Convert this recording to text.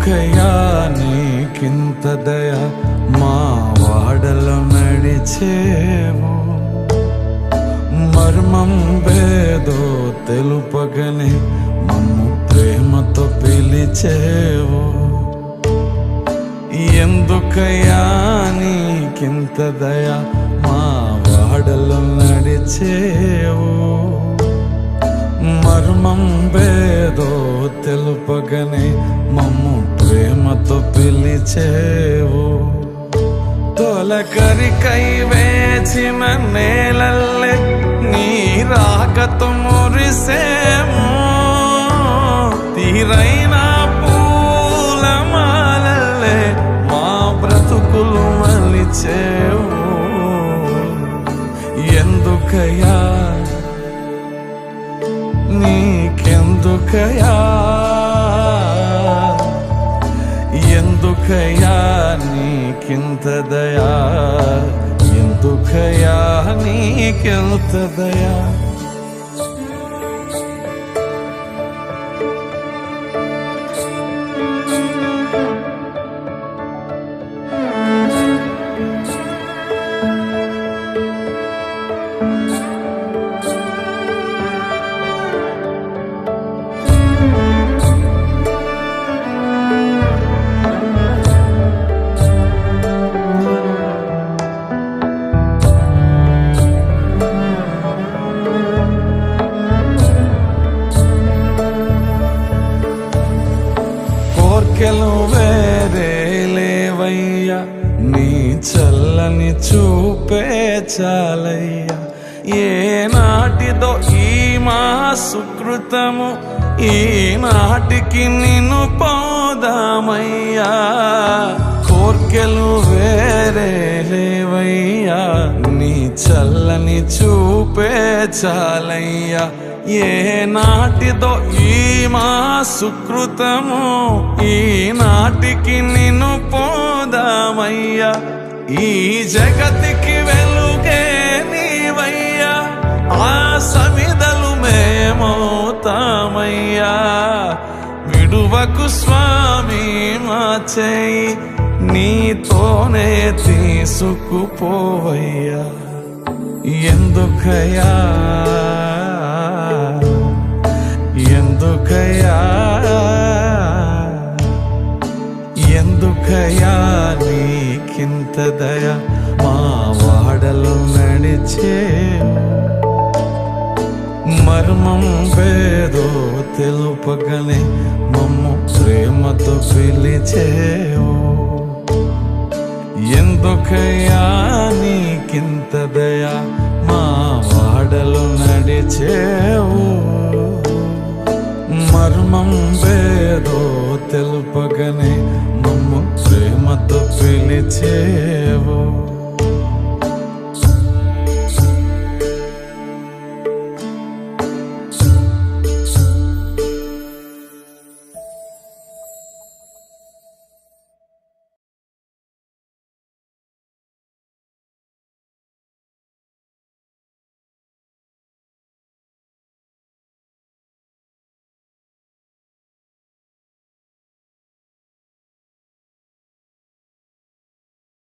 ఎందుకయ్యా నీకింత దయ మా వాడలో నడిచేవు, మర్మం భేదో తెలుపగనే మమ్ము ప్రేమతో పిలిచేవు. ఎందుకయ్యా నీకింత దయ మా వాడలో నడిచేవు, మర్మం భేదో తెలుపగనే మమ్ము ప్రేమతో పిలిచేవు. తొలకరికై వేచిన నేలల్లే నీ రాకతో మురిసేము, తీరైన పూలమాలల్లే మా బ్రతుకులు మలిచేవు. ఎందుకయ్యా నీకెందుకయ్యా, ఎందుకయ్యా నీకింత దయా, ఎందుకయ్యా నీకింత దయా. కోర్కెలు వేరే లేవయ్యా, నీ చల్లని చూపే చాలయ్యా. ఏ నాటిదో ఈ మా సుకృతము, ఈ నాటికి నిన్ను పోదామయ్యా. కోర్కెలు వేరే లేవయ్యా, నీ చల్లని చూపే చాలయ్యా. ఏ నాటిదో ఈ మా సుకృతము, ఈ నాటికి నిన్ను పోదామయ్యా. ఈ జగతికి వెలుగే నీవయ్యా, ఆ సమిదలు మేమవుతామయ్యా. విడువకు స్వామి మా చేయి, నీతోనే తీసుకుపోవయ్యా. ఎందుకయ్యా, ఎందుకయ్యా, ఎందుకయ్యా నీకింత దయ మా వాడలో నడిచేవు, మర్మం భేదో తెలుపగనే మమ్ము ప్రేమతో పిలిచేవు. ఎందుకయ్యా నీకింత దయ మా వాడలో నడిచేవు, మర్మం భేదో తెలుపగనే మమ్ము ప్రేమతో పిలిచేవు.